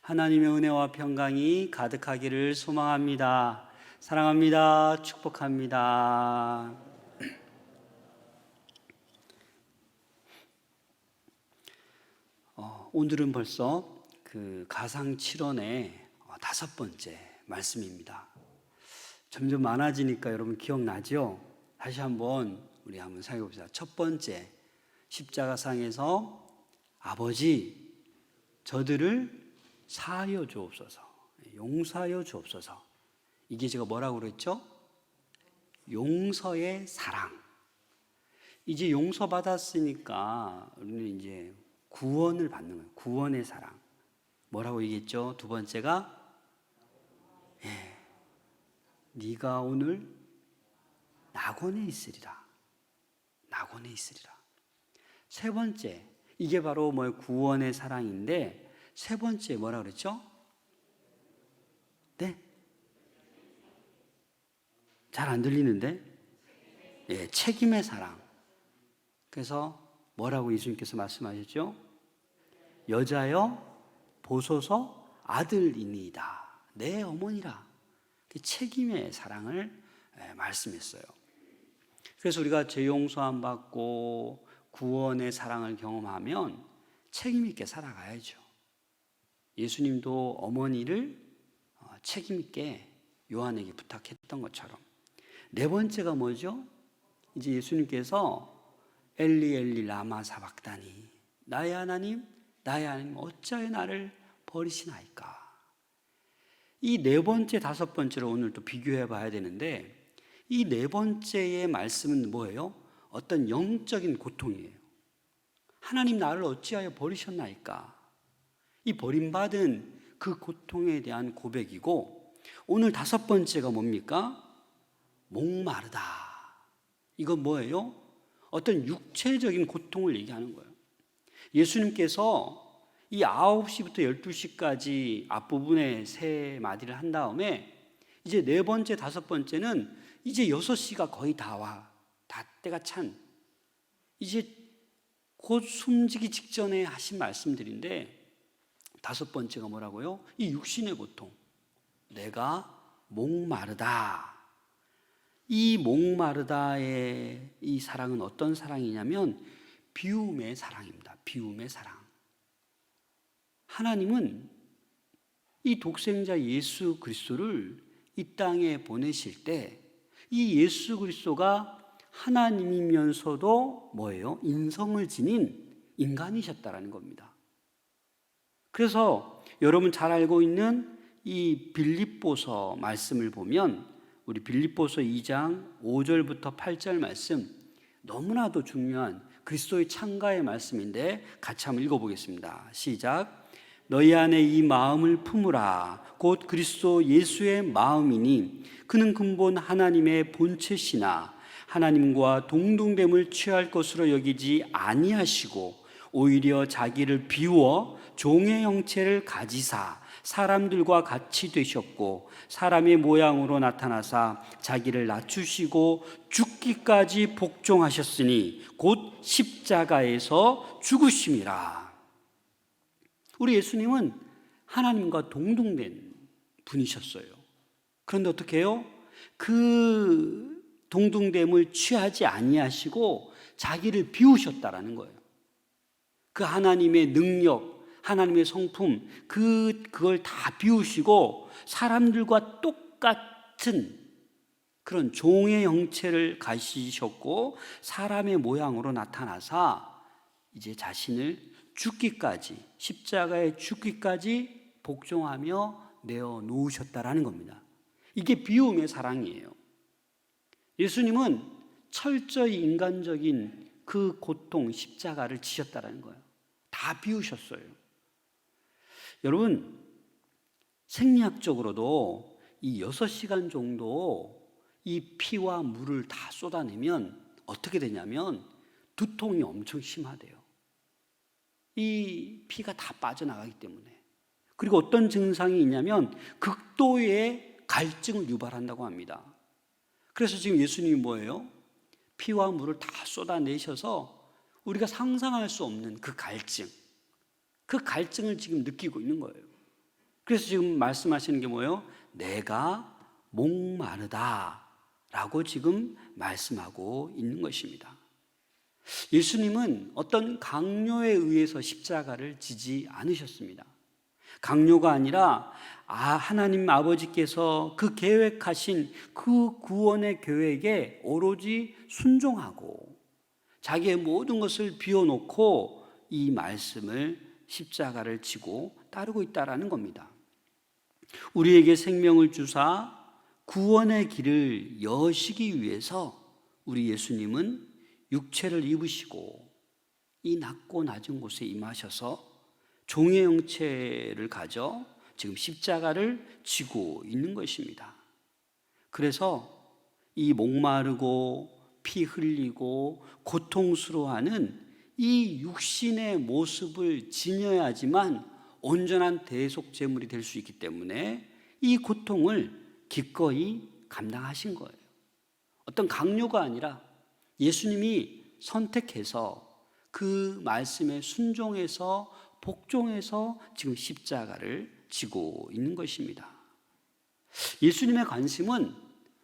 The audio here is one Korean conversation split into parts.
하나님의 은혜와 평강이 가득하기를 소망합니다. 사랑합니다. 축복합니다. 오늘은 벌써 그 가상칠언의 5번째 말씀입니다. 점점 많아지니까 여러분 기억나죠? 다시 한번 우리 한번 생각해 봅시다. 첫 번째, 십자가상에서 아버지 저들을 사하여 주옵소서, 용서하여 주옵소서. 이게 제가 뭐라고 그랬죠? 용서의 사랑. 이제 용서받았으니까 우리는 이제 구원을 받는 거예요. 구원의 사랑. 뭐라고 얘기했죠? 두 번째가 네가 오늘 낙원에 있으리라. 낙원에 있으리라. 세 번째, 이게 바로 구원의 사랑인데, 세 번째 뭐라 그랬죠? 네? 잘 안 들리는데? 책임의 사랑. 그래서 뭐라고 예수님께서 말씀하셨죠? 여자여 보소서 아들이니이다. 내 어머니라. 책임의 사랑을 말씀했어요. 그래서 우리가 죄 용서함 받고 구원의 사랑을 경험하면 책임 있게 살아가야죠. 예수님도 어머니를 책임 있게 요한에게 부탁했던 것처럼. 네 번째가 뭐죠? 이제 예수님께서 엘리 엘리 라마 사박다니, 나의 하나님 어찌하여 나를 버리시나이까. 이 네 번째, 다섯 번째로 오늘 또 비교해 봐야 되는데, 이 네 번째의 말씀은 뭐예요? 어떤 영적인 고통이에요. 하나님 나를 어찌하여 버리셨나이까. 이 버림받은 그 고통에 대한 고백이고, 오늘 다섯 번째가 뭡니까? 목마르다. 이건 뭐예요? 어떤 육체적인 고통을 얘기하는 거예요. 예수님께서 이 9시부터 12시까지 앞부분에 세 마디를 한 다음에 이제 네 번째, 다섯 번째는 이제 6시가 거의 다 때가 찬, 이제 곧 숨지기 직전에 하신 말씀들인데, 다섯 번째가 뭐라고요? 이 육신의 고통. 내가 목마르다. 이 목마르다의 이 사랑은 어떤 사랑이냐면 비움의 사랑입니다. 비움의 사랑. 하나님은 이 독생자 예수 그리스도를 이 땅에 보내실 때 이 예수 그리스도가 하나님이면서도 뭐예요? 인성을 지닌 인간이셨다라는 겁니다. 그래서 여러분 잘 알고 있는 이 빌립보서 말씀을 보면, 우리 빌립보서 2장 5절부터 8절 말씀, 너무나도 중요한 그리스도의 창가의 말씀인데 같이 한번 읽어보겠습니다. 시작. 너희 안에 이 마음을 품으라. 곧 그리스도 예수의 마음이니 그는 근본 하나님의 본체시나 하나님과 동등됨을 취할 것으로 여기지 아니하시고 오히려 자기를 비워 종의 형체를 가지사 사람들과 같이 되셨고 사람의 모양으로 나타나사 자기를 낮추시고 죽기까지 복종하셨으니 곧 십자가에서 죽으심이라. 우리 예수님은 하나님과 동등된 분이셨어요. 그런데 어떻게 해요? 그 동등됨을 취하지 아니하시고 자기를 비우셨다라는 거예요. 그 하나님의 능력, 하나님의 성품, 그걸 다 비우시고 사람들과 똑같은 그런 종의 형체를 가지셨고 사람의 모양으로 나타나사 이제 자신을 죽기까지, 십자가에 죽기까지 복종하며 내어놓으셨다라는 겁니다. 이게 비움의 사랑이에요. 예수님은 철저히 인간적인 그 고통, 십자가를 지셨다라는 거예요. 다 비우셨어요. 여러분, 생리학적으로도 이 6시간 정도 이 피와 물을 다 쏟아내면 어떻게 되냐면 두통이 엄청 심하대요. 이 피가 다 빠져나가기 때문에. 그리고 어떤 증상이 있냐면 극도의 갈증을 유발한다고 합니다. 그래서 지금 예수님이 뭐예요? 피와 물을 다 쏟아내셔서 우리가 상상할 수 없는 그 갈증을 지금 느끼고 있는 거예요. 그래서 지금 말씀하시는 게 뭐예요? 내가 목마르다 라고 지금 말씀하고 있는 것입니다. 예수님은 어떤 강요에 의해서 십자가를 지지 않으셨습니다. 강요가 아니라 하나님 아버지께서 그 계획하신 그 구원의 계획에 오로지 순종하고 자기의 모든 것을 비워놓고 이 말씀을 십자가를 지고 따르고 있다라는 겁니다. 우리에게 생명을 주사 구원의 길을 여시기 위해서 우리 예수님은 육체를 입으시고 이 낮고 낮은 곳에 임하셔서 종의 형체를 가져 지금 십자가를 지고 있는 것입니다. 그래서 이 목마르고 피 흘리고 고통스러워하는 이 육신의 모습을 지녀야지만 온전한 대속제물이 될 수 있기 때문에 이 고통을 기꺼이 감당하신 거예요. 어떤 강요가 아니라 예수님이 선택해서 그 말씀에 순종해서 복종해서 지금 십자가를 지고 있는 것입니다. 예수님의 관심은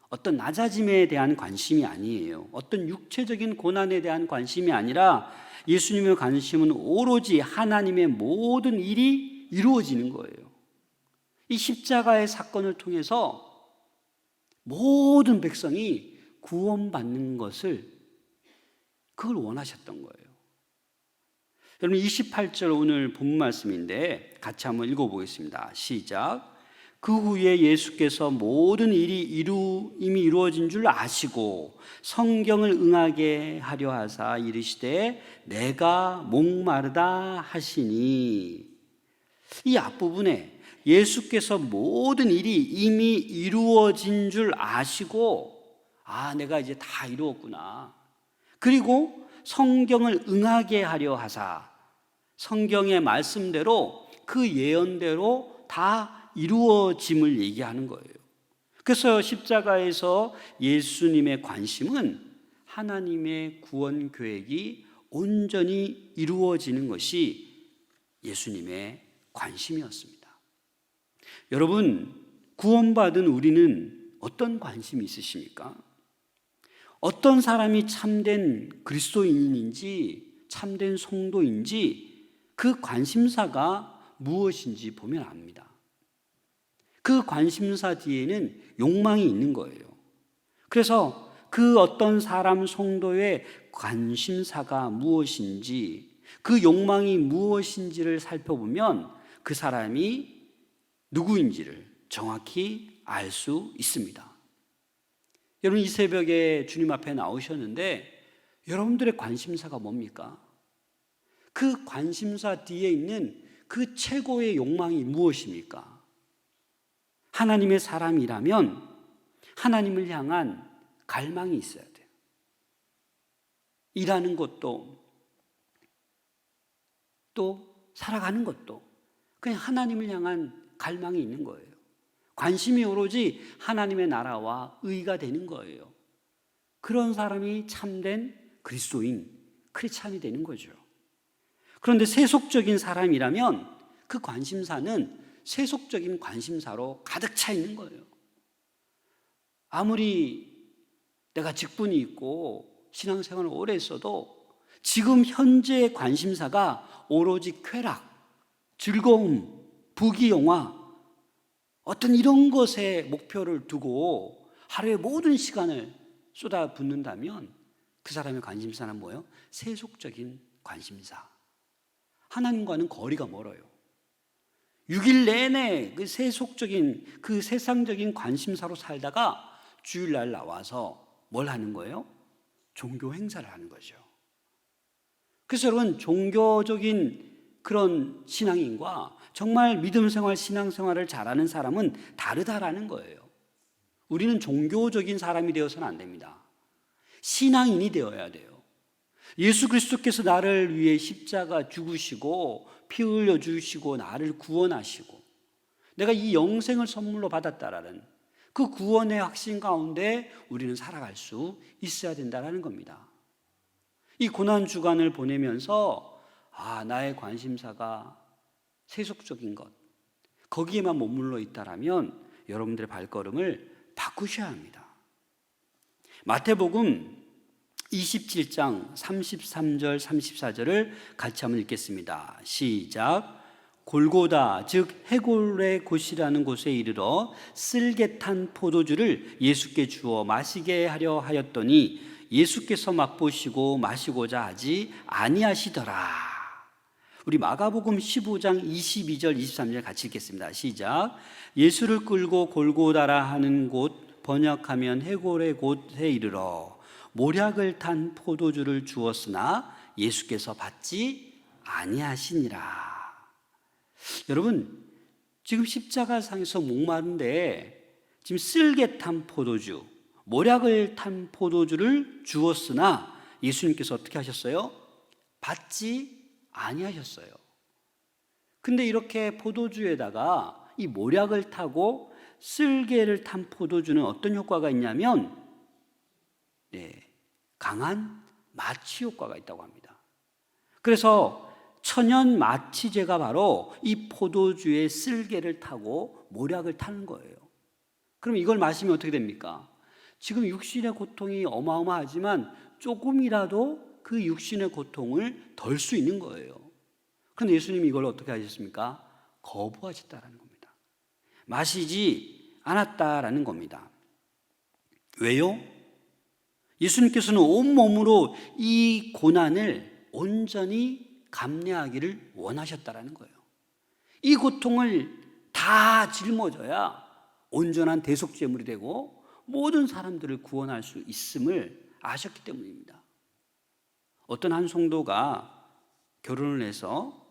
어떤 낮아짐에 대한 관심이 아니에요. 어떤 육체적인 고난에 대한 관심이 아니라 예수님의 관심은 오로지 하나님의 모든 일이 이루어지는 거예요. 이 십자가의 사건을 통해서 모든 백성이 구원받는 것을 그걸 원하셨던 거예요. 여러분 28절 오늘 본문 말씀인데 같이 한번 읽어보겠습니다. 시작. 그 후에 예수께서 모든 일이 이미 이루어진 줄 아시고 성경을 응하게 하려 하사 이르시되 내가 목마르다 하시니, 이 앞부분에 예수께서 모든 일이 이미 이루어진 줄 아시고 내가 이제 다 이루었구나. 그리고 성경을 응하게 하려 하사, 성경의 말씀대로 그 예언대로 다 이루어짐을 얘기하는 거예요. 그래서 십자가에서 예수님의 관심은 하나님의 구원 계획이 온전히 이루어지는 것이 예수님의 관심이었습니다. 여러분, 구원받은 우리는 어떤 관심이 있으십니까? 어떤 사람이 참된 그리스도인인지 참된 성도인지 그 관심사가 무엇인지 보면 압니다. 그 관심사 뒤에는 욕망이 있는 거예요. 그래서 그 어떤 사람 성도의 관심사가 무엇인지, 그 욕망이 무엇인지를 살펴보면 그 사람이 누구인지를 정확히 알 수 있습니다. 여러분, 이 새벽에 주님 앞에 나오셨는데 여러분들의 관심사가 뭡니까? 그 관심사 뒤에 있는 그 최고의 욕망이 무엇입니까? 하나님의 사람이라면 하나님을 향한 갈망이 있어야 돼요. 일하는 것도 또 살아가는 것도 그냥 하나님을 향한 갈망이 있는 거예요. 관심이 오로지 하나님의 나라와 의가 되는 거예요. 그런 사람이 참된 그리스도인, 크리스찬이 되는 거죠. 그런데 세속적인 사람이라면 그 관심사는 세속적인 관심사로 가득 차 있는 거예요. 아무리 내가 직분이 있고 신앙생활을 오래 했어도 지금 현재의 관심사가 오로지 쾌락, 즐거움, 부귀영화, 어떤 이런 것에 목표를 두고 하루의 모든 시간을 쏟아붓는다면 그 사람의 관심사는 뭐예요? 세속적인 관심사. 하나님과는 거리가 멀어요. 6일 내내 그 세속적인, 그 세상적인 관심사로 살다가 주일날 나와서 뭘 하는 거예요? 종교 행사를 하는 거죠. 그래서 여러분, 종교적인 그런 신앙인과 정말 믿음 생활, 신앙 생활을 잘하는 사람은 다르다라는 거예요. 우리는 종교적인 사람이 되어서는 안 됩니다. 신앙인이 되어야 돼요. 예수 그리스도께서 나를 위해 십자가 죽으시고 피 흘려 주시고 나를 구원하시고 내가 이 영생을 선물로 받았다라는 그 구원의 확신 가운데 우리는 살아갈 수 있어야 된다는 겁니다. 이 고난 주간을 보내면서 나의 관심사가 세속적인 것, 거기에만 머물러 있다라면 여러분들의 발걸음을 바꾸셔야 합니다. 마태복음 27장 33절 34절을 같이 한번 읽겠습니다. 시작. 골고다 즉 해골의 곳이라는 곳에 이르러 쓸개 탄 포도주를 예수께 주어 마시게 하려 하였더니 예수께서 맛보시고 마시고자 하지 아니하시더라. 우리 마가복음 15장 22절 23절 같이 읽겠습니다. 시작. 예수를 끌고 골고다라 하는 곳 번역하면 해골의 곳에 이르러 모략을 탄 포도주를 주었으나 예수께서 받지 아니하시니라. 여러분, 지금 십자가상에서 목마른데 지금 쓸개 탄 포도주, 모략을 탄 포도주를 주었으나 예수님께서 어떻게 하셨어요? 받지 아니하셨어요. 근데 이렇게 포도주에다가 이 모략을 타고 쓸개를 탄 포도주는 어떤 효과가 있냐면 강한 마취 효과가 있다고 합니다. 그래서 천연 마취제가 바로 이 포도주의 쓸개를 타고 모략을 타는 거예요. 그럼 이걸 마시면 어떻게 됩니까? 지금 육신의 고통이 어마어마하지만 조금이라도 그 육신의 고통을 덜 수 있는 거예요. 그런데 예수님이 이걸 어떻게 하셨습니까? 거부하셨다는 겁니다. 마시지 않았다라는 겁니다. 왜요? 예수님께서는 온몸으로 이 고난을 온전히 감내하기를 원하셨다라는 거예요. 이 고통을 다 짊어져야 온전한 대속제물이 되고 모든 사람들을 구원할 수 있음을 아셨기 때문입니다. 어떤 한 성도가 결혼을 해서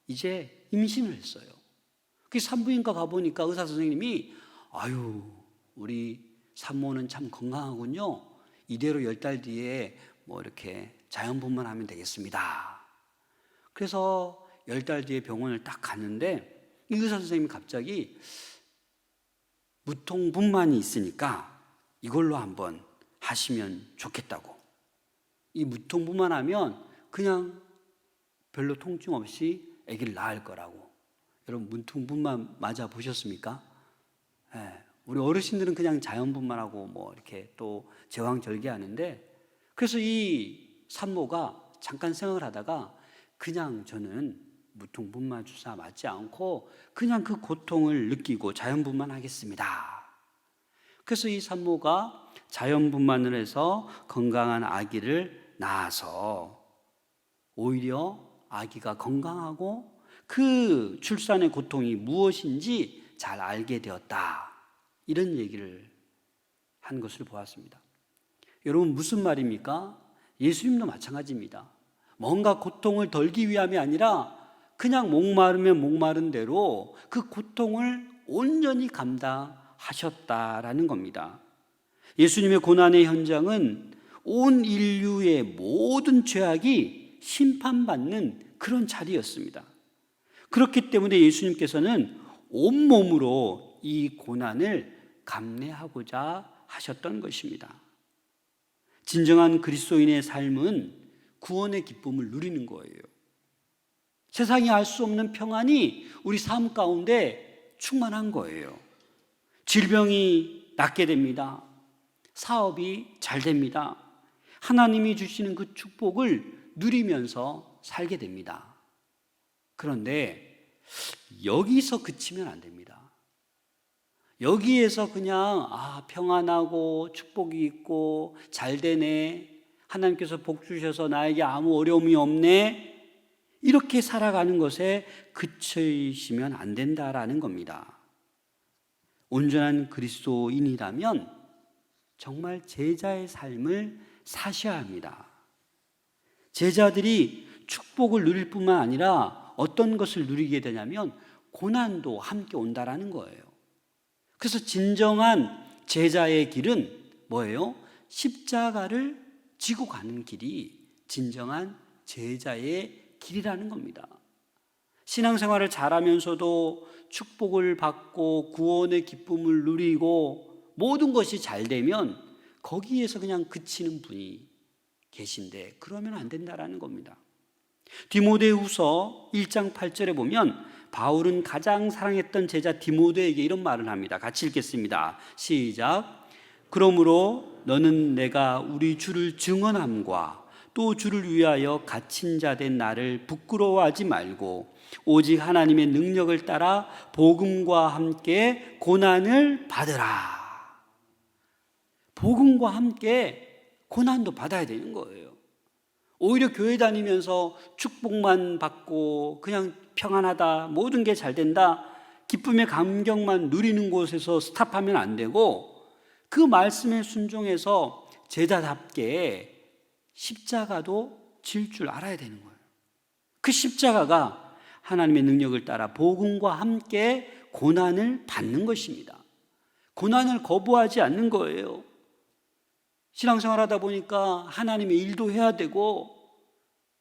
이제 임신을 했어요. 그 산부인과 가보니까 의사 선생님이 아유, 우리 산모는 참 건강하군요. 이대로 10달 뒤에 뭐 이렇게 자연분만하면 되겠습니다. 그래서 10달 뒤에 병원을 딱 갔는데 이 의사 선생님이 갑자기 무통분만이 있으니까 이걸로 한번 하시면 좋겠다고. 이 무통분만하면 그냥 별로 통증 없이 아기를 낳을 거라고. 여러분 무통분만 맞아 보셨습니까? 우리 어르신들은 그냥 자연분만하고 뭐 이렇게 또 제왕절개하는데, 그래서 이 산모가 잠깐 생각을 하다가 그냥 저는 무통분만 주사 맞지 않고 그냥 그 고통을 느끼고 자연분만하겠습니다. 그래서 이 산모가 자연분만을 해서 건강한 아기를 낳아서 오히려 아기가 건강하고 그 출산의 고통이 무엇인지 잘 알게 되었다. 이런 얘기를 한 것을 보았습니다. 여러분 무슨 말입니까? 예수님도 마찬가지입니다. 뭔가 고통을 덜기 위함이 아니라 그냥 목마르면 목마른 대로 그 고통을 온전히 감당하셨다라는 겁니다. 예수님의 고난의 현장은 온 인류의 모든 죄악이 심판받는 그런 자리였습니다. 그렇기 때문에 예수님께서는 온몸으로 이 고난을 감내하고자 하셨던 것입니다. 진정한 그리스도인의 삶은 구원의 기쁨을 누리는 거예요. 세상이 알 수 없는 평안이 우리 삶 가운데 충만한 거예요. 질병이 낫게 됩니다. 사업이 잘 됩니다. 하나님이 주시는 그 축복을 누리면서 살게 됩니다. 그런데 여기서 그치면 안 됩니다. 여기에서 그냥 평안하고 축복이 있고 잘 되네, 하나님께서 복 주셔서 나에게 아무 어려움이 없네, 이렇게 살아가는 것에 그치시면 안 된다라는 겁니다. 온전한 그리스도인이라면 정말 제자의 삶을 사셔야 합니다. 제자들이 축복을 누릴 뿐만 아니라 어떤 것을 누리게 되냐면 고난도 함께 온다라는 거예요. 그래서 진정한 제자의 길은 뭐예요? 십자가를 지고 가는 길이 진정한 제자의 길이라는 겁니다. 신앙생활을 잘하면서도 축복을 받고 구원의 기쁨을 누리고 모든 것이 잘 되면 거기에서 그냥 그치는 분이 계신데 그러면 안 된다라는 겁니다. 디모데후서 1장 8절에 보면 바울은 가장 사랑했던 제자 디모데에게 이런 말을 합니다. 같이 읽겠습니다. 시작. 그러므로 너는 내가 우리 주를 증언함과 또 주를 위하여 갇힌 자 된 나를 부끄러워하지 말고 오직 하나님의 능력을 따라 복음과 함께 고난을 받으라. 복음과 함께 고난도 받아야 되는 거예요. 오히려 교회 다니면서 축복만 받고 그냥 평안하다, 모든 게 잘 된다, 기쁨의 감격만 누리는 곳에서 스탑하면 안 되고 그 말씀에 순종해서 제자답게 십자가도 질 줄 알아야 되는 거예요. 그 십자가가 하나님의 능력을 따라 복음과 함께 고난을 받는 것입니다. 고난을 거부하지 않는 거예요. 신앙생활 하다 보니까 하나님의 일도 해야 되고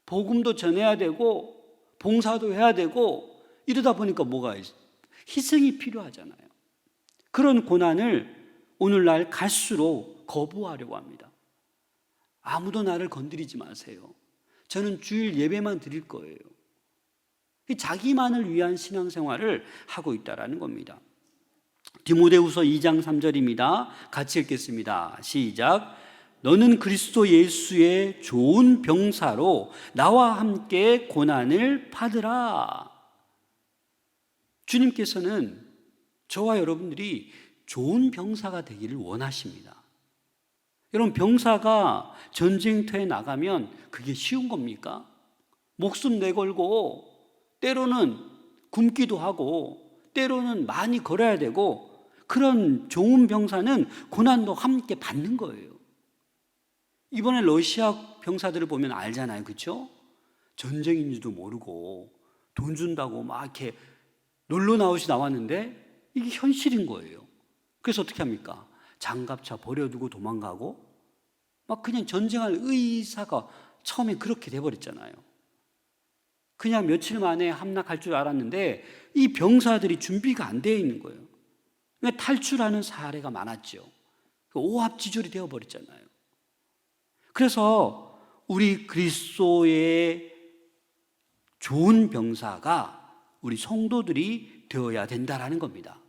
복음도 전해야 되고 봉사도 해야 되고 이러다 보니까 뭐가 있어요? 희생이 필요하잖아요. 그런 고난을 오늘날 갈수록 거부하려고 합니다. 아무도 나를 건드리지 마세요. 저는 주일 예배만 드릴 거예요. 자기만을 위한 신앙생활을 하고 있다는 겁니다. 디모데후서 2장 3절입니다. 같이 읽겠습니다. 시작. 너는 그리스도 예수의 좋은 병사로 나와 함께 고난을 받으라. 주님께서는 저와 여러분들이 좋은 병사가 되기를 원하십니다. 여러분, 병사가 전쟁터에 나가면 그게 쉬운 겁니까? 목숨 내걸고 때로는 굶기도 하고 때로는 많이 걸어야 되고, 그런 좋은 병사는 고난도 함께 받는 거예요. 이번에 러시아 병사들을 보면 알잖아요, 그렇죠? 전쟁인지도 모르고 돈 준다고 막 이렇게 놀러 나오시 나왔는데 이게 현실인 거예요. 그래서 어떻게 합니까? 장갑차 버려두고 도망가고 막 그냥 전쟁할 의사가 처음에 그렇게 돼버렸잖아요. 그냥 며칠 만에 함락할 줄 알았는데 이 병사들이 준비가 안 되어 있는 거예요. 그러니까 탈출하는 사례가 많았죠. 오합지졸이 되어버렸잖아요. 그래서 우리 그리스도의 좋은 병사가 우리 성도들이 되어야 된다라는 겁니다.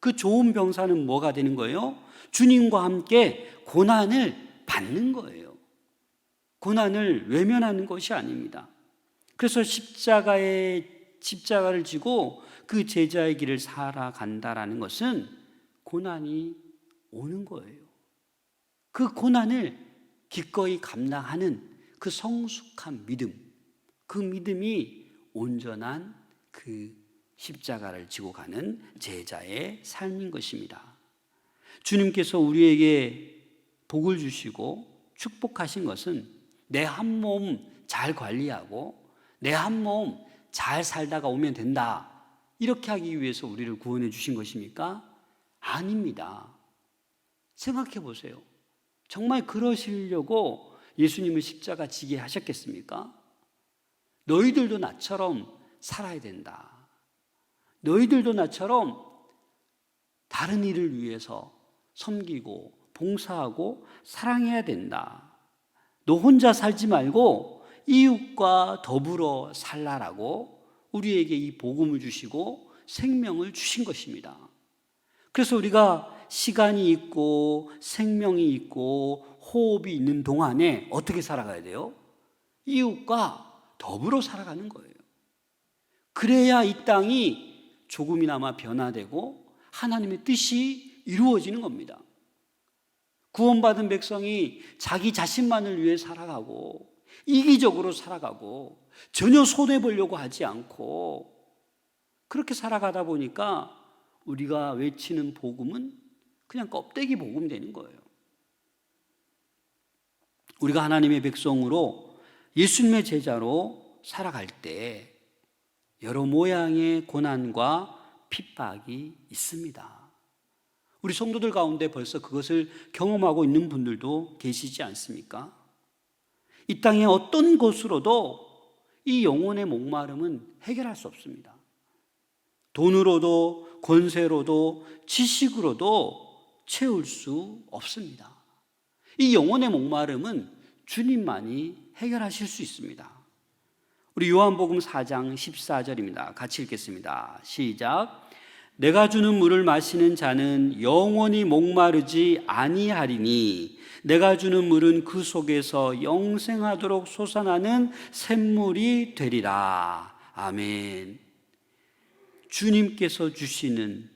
그 좋은 병사는 뭐가 되는 거예요? 주님과 함께 고난을 받는 거예요. 고난을 외면하는 것이 아닙니다. 그래서 십자가를 지고 그 제자의 길을 살아간다라는 것은 고난이 오는 거예요. 그 고난을 기꺼이 감당하는 그 성숙한 믿음, 그 믿음이 온전한 그 십자가를 지고 가는 제자의 삶인 것입니다. 주님께서 우리에게 복을 주시고 축복하신 것은 내 한 몸 잘 관리하고 내 한 몸 잘 살다가 오면 된다, 이렇게 하기 위해서 우리를 구원해 주신 것입니까? 아닙니다. 생각해 보세요. 정말 그러시려고 예수님을 십자가 지게 하셨겠습니까? 너희들도 나처럼 살아야 된다. 너희들도 나처럼 다른 일을 위해서 섬기고 봉사하고 사랑해야 된다. 너 혼자 살지 말고 이웃과 더불어 살라라고 우리에게 이 복음을 주시고 생명을 주신 것입니다. 그래서 우리가 시간이 있고 생명이 있고 호흡이 있는 동안에 어떻게 살아가야 돼요? 이웃과 더불어 살아가는 거예요. 그래야 이 땅이 조금이나마 변화되고 하나님의 뜻이 이루어지는 겁니다. 구원받은 백성이 자기 자신만을 위해 살아가고 이기적으로 살아가고 전혀 손해보려고 하지 않고 그렇게 살아가다 보니까 우리가 외치는 복음은 그냥 껍데기 복음 되는 거예요. 우리가 하나님의 백성으로 예수님의 제자로 살아갈 때 여러 모양의 고난과 핍박이 있습니다. 우리 성도들 가운데 벌써 그것을 경험하고 있는 분들도 계시지 않습니까? 이 땅의 어떤 것으로도 이 영혼의 목마름은 해결할 수 없습니다. 돈으로도 권세로도 지식으로도 채울 수 없습니다. 이 영혼의 목마름은 주님만이 해결하실 수 있습니다. 우리 요한복음 4장 14절입니다. 같이 읽겠습니다. 시작. 내가 주는 물을 마시는 자는 영원히 목마르지 아니하리니 내가 주는 물은 그 속에서 영생하도록 솟아나는 샘물이 되리라. 아멘. 주님께서 주시는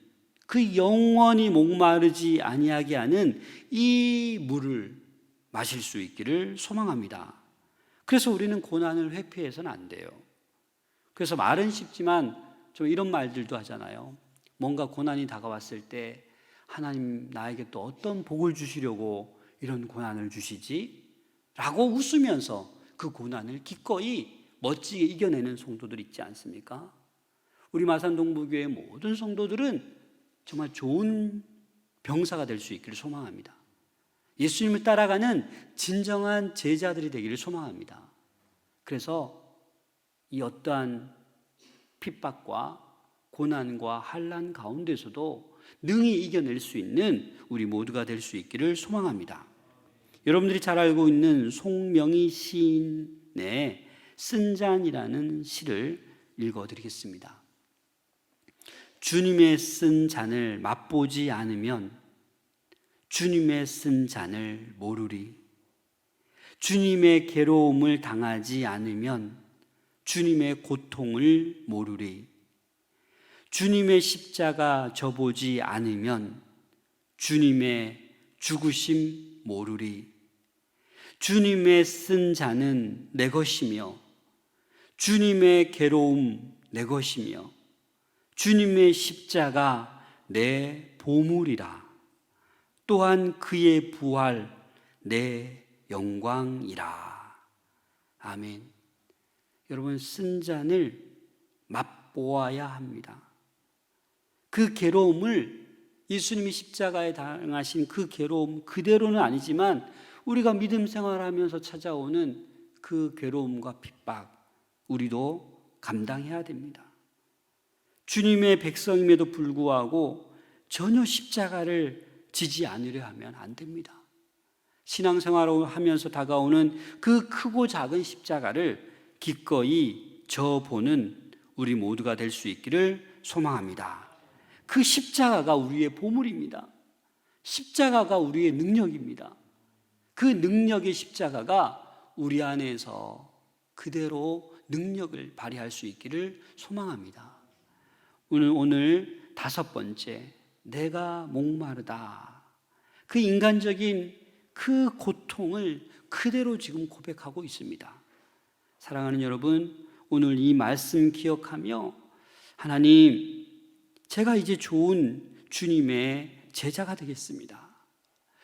그 영원히 목마르지 아니하게 하는 이 물을 마실 수 있기를 소망합니다. 그래서 우리는 고난을 회피해서는 안 돼요. 그래서 말은 쉽지만 좀 이런 말들도 하잖아요. 뭔가 고난이 다가왔을 때 하나님 나에게 또 어떤 복을 주시려고 이런 고난을 주시지? 라고 웃으면서 그 고난을 기꺼이 멋지게 이겨내는 성도들 있지 않습니까? 우리 마산동부교회 모든 성도들은 정말 좋은 병사가 될 수 있기를 소망합니다. 예수님을 따라가는 진정한 제자들이 되기를 소망합니다. 그래서 이 어떠한 핍박과 고난과 환난 가운데서도 능히 이겨낼 수 있는 우리 모두가 될 수 있기를 소망합니다. 여러분들이 잘 알고 있는 송명희 시인의 쓴잔이라는 시를 읽어드리겠습니다. 주님의 쓴 잔을 맛보지 않으면 주님의 쓴 잔을 모르리. 주님의 괴로움을 당하지 않으면 주님의 고통을 모르리. 주님의 십자가 져보지 않으면 주님의 죽으심 모르리. 주님의 쓴 잔은 내 것이며 주님의 괴로움 내 것이며 주님의 십자가 내 보물이라. 또한 그의 부활 내 영광이라. 아멘. 여러분, 쓴 잔을 맛보아야 합니다. 그 괴로움을 예수님이 십자가에 당하신 그 괴로움 그대로는 아니지만 우리가 믿음 생활하면서 찾아오는 그 괴로움과 핍박 우리도 감당해야 됩니다. 주님의 백성임에도 불구하고 전혀 십자가를 지지 않으려 하면 안 됩니다. 신앙생활을 하면서 다가오는 그 크고 작은 십자가를 기꺼이 져보는 우리 모두가 될 수 있기를 소망합니다. 그 십자가가 우리의 보물입니다. 십자가가 우리의 능력입니다. 그 능력의 십자가가 우리 안에서 그대로 능력을 발휘할 수 있기를 소망합니다. 오늘 다섯 번째, 내가 목마르다. 그 인간적인 그 고통을 그대로 지금 고백하고 있습니다. 사랑하는 여러분, 오늘 이 말씀 기억하며 하나님, 제가 이제 좋은 주님의 제자가 되겠습니다.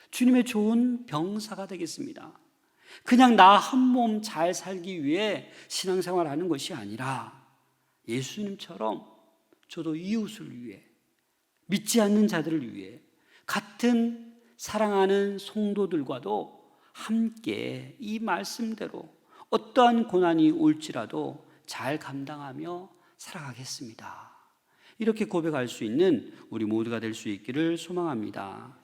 주님의 좋은 병사가 되겠습니다. 그냥 나 한 몸 잘 살기 위해 신앙생활하는 것이 아니라 예수님처럼 저도 이웃을 위해, 믿지 않는 자들을 위해, 같은 사랑하는 성도들과도 함께 이 말씀대로 어떠한 고난이 올지라도 잘 감당하며 살아가겠습니다. 이렇게 고백할 수 있는 우리 모두가 될 수 있기를 소망합니다.